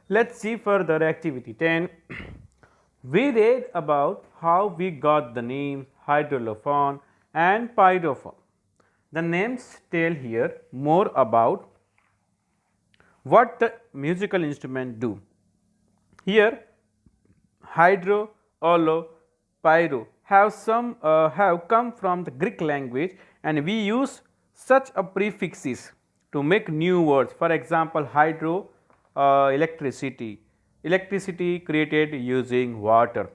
Let's see further activity 10. We read about how we got the names hydrolophone and pyrophone. The names tell here more about what the musical instrument do. Here hydro, olo, pyro have come from the Greek language, and we use such a prefixes to make new words. For example, hydro, electricity, electricity created using water.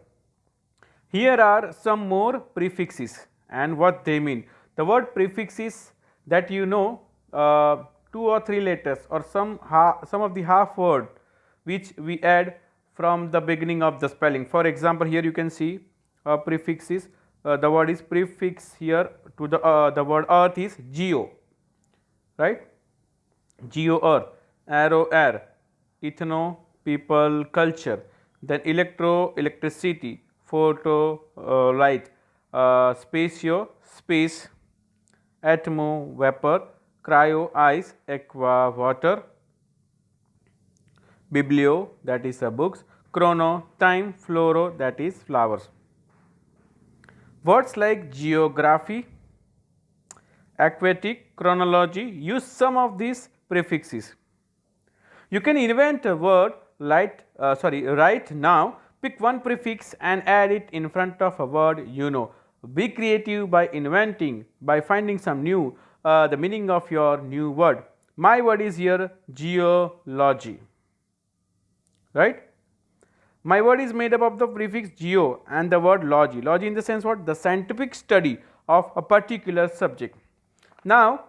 Here are some more prefixes and what they mean. The word prefixes that you know, 2 or 3 letters or some of the half word which we add from the beginning of the spelling. For example, here you can see prefixes. The word is prefix here to the word earth is geo, right? Geo earth, arrow air, ethno people culture, then electro electricity, photo light, spatio space, atmo vapor, cryo ice, aqua water, biblio that is books, chrono time, floro that is flowers. Words like geography, aquatic, chronology use some of these prefixes. You can invent a word right now, pick one prefix and add it in front of a word you know. Be creative by inventing, by finding some new, the meaning of your new word. My word is here geology, right? My word is made up of the prefix geo and the word logy. Logy in the sense what? The scientific study of a particular subject. Now,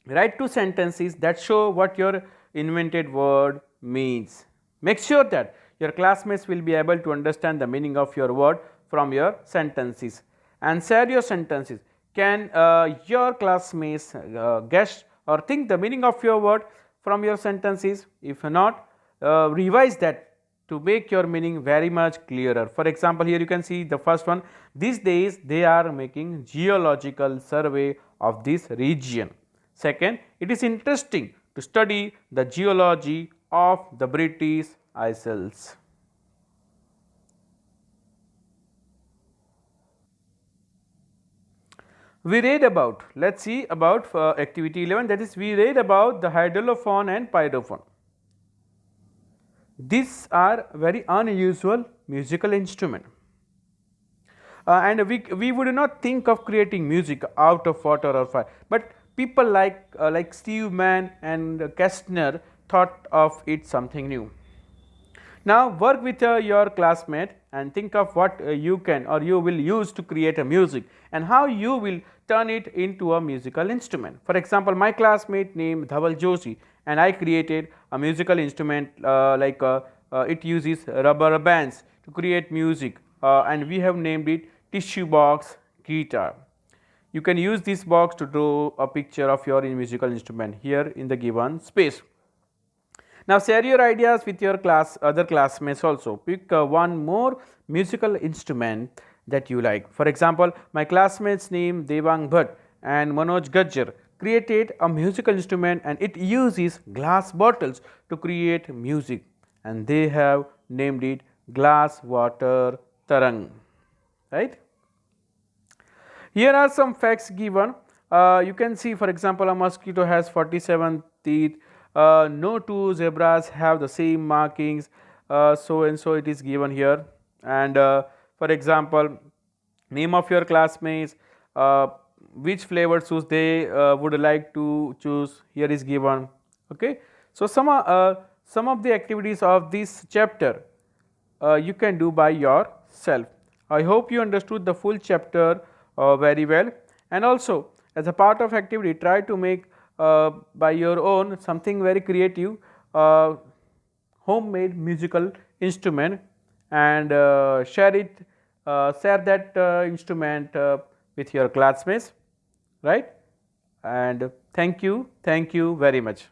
write 2 sentences that show what your invented word means. Make sure that your classmates will be able to understand the meaning of your word from your sentences, and share your sentences. Can your classmates guess or think the meaning of your word from your sentences? If not, revise that to make your meaning very much clearer. For example, here you can see the first one. These days they are making geological survey of this region. Second, it is interesting to study the geology of the British Isles. We read about, let's see about activity 11, that is we read about the hydrolophone and pyrophone. These are very unusual musical instrument. And we would not think of creating music out of water or fire, but people like Steve Mann and Kastner thought of it something new. Now work with your classmate and think of what you can or you will use to create a music and how you will turn it into a musical instrument. For example, my classmate named Dhaval Joshi and I created a musical instrument it uses rubber bands to create music, and we have named it tissue box guitar. You can use this box to draw a picture of your musical instrument here in the given space. Now share your ideas with your other classmates also. Pick one more musical instrument that you like. For example, my classmates named Devang Bhatt and Manoj Gajjar created a musical instrument and it uses glass bottles to create music, and they have named it glass water tarang, right? Here are some facts given. You can see, for example, a mosquito has 47 teeth. No two zebras have the same markings. So and so it is given here. And for example, name of your classmates, which flavor shoes they would like to choose. Here is given. Okay. So some of the activities of this chapter you can do by yourself. I hope you understood the full chapter very well, and also as a part of activity try to make by your own something very creative, homemade musical instrument, and share that instrument with your classmates, right? And thank you very much.